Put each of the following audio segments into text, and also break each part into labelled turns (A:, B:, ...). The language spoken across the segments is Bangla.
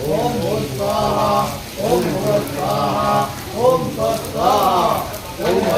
A: ओम भूत स्वाहा ओम भूत स्वाहा ओम स्वाहा ओम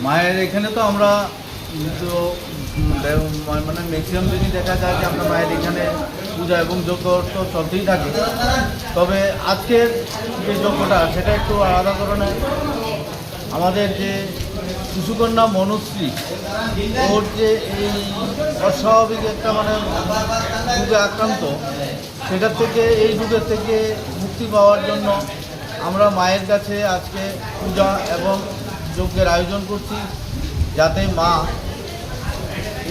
B: মায়ের এখানে তো আমরা তো মানে ম্যাক্সিমাম দিনই দেখা যায় যে আমরা মায়ের এখানে পূজা এবং যজ্ঞ তো চলতেই থাকে। তবে আজকের যে যজ্ঞটা সেটা একটু আলাদা ধরনের। আমাদের যে শিশুকন্যা মনুশ্রী, ওর যে এই অস্বাভাবিক একটা মানে রোগে আক্রান্ত, সেটার থেকে এই রোগের থেকে মুক্তি পাওয়ার জন্য আমরা মায়ের কাছে আজকে পূজা এবং যজ্ঞের আয়োজন করছি, যাতে মা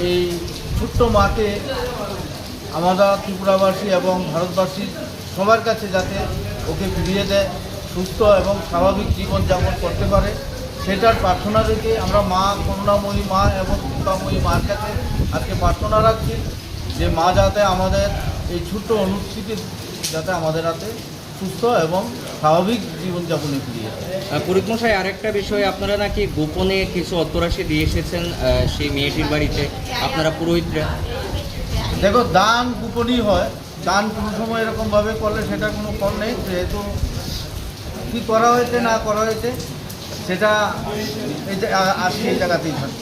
B: এই ছোট্ট মাকে আমরা ত্রিপুরাবাসী এবং ভারতবাসী সবার কাছে যাতে ওকে ফিরিয়ে দেয়, সুস্থ এবং স্বাভাবিক জীবনযাপন করতে পারে, সেটার প্রার্থনা রেখে আমরা মা করুণাময়ী মা এবং কৃপাময়ী মার কাছে আজকে প্রার্থনা রাখছি যে মা যাতে আমাদের এই ছোট্ট অনুষ্ঠিতি যাতে আমাদের হাতে সুস্থ এবং স্বাভাবিক জীবনযাপনে ফিরিয়ে দেয়।
C: পুরোহিত মশাই, আরেকটা বিষয়, আপনারা নাকি গোপনে কিছু অর্থরাশি দিয়ে এসেছেন সেই মেয়েটির বাড়িতে, আপনারা পুরোহিতরা।
B: দেখো, দান গোপনই হয়, দান কোনো সময় এরকমভাবে করলে সেটা কোনো ফল নেই। যেহেতু কী করা হয়েছে না করা হয়েছে সেটা এই আজকে এই জায়গাতেই থাকে।